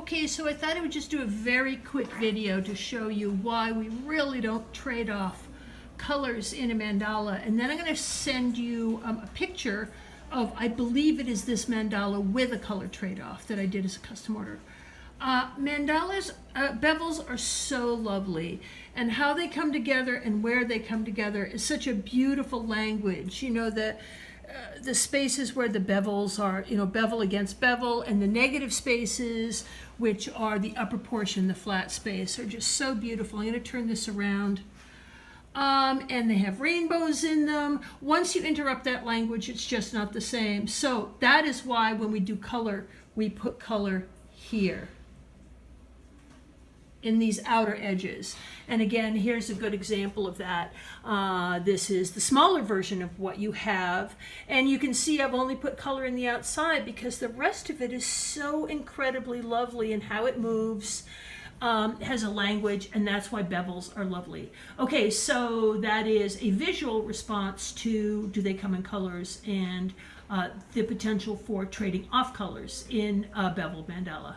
Okay, so I thought I would just do a very quick video to show you why we really don't trade off colors in a mandala. And then I'm going to send you a picture of, I believe it is this mandala with a color trade-off that I did as a custom order. Mandalas, bevels are so lovely, and how they come together and where they come together is such a beautiful language. You know, the spaces where the bevels are, you know, bevel against bevel, and the negative spaces, which are the upper portion, the flat space, are just so beautiful. I'm going to turn this around. And they have rainbows in them. Once you interrupt that language, it's just not the same. So that is why when we do color, we put color here in these outer edges. And again, here's a good example of that. This is the smaller version of what you have. And you can see I've only put color in the outside because the rest of it is so incredibly lovely in how it moves. Has a language, and that's why bevels are lovely. Okay, so that is a visual response to do they come in colors and the potential for trading off colors in a beveled mandala.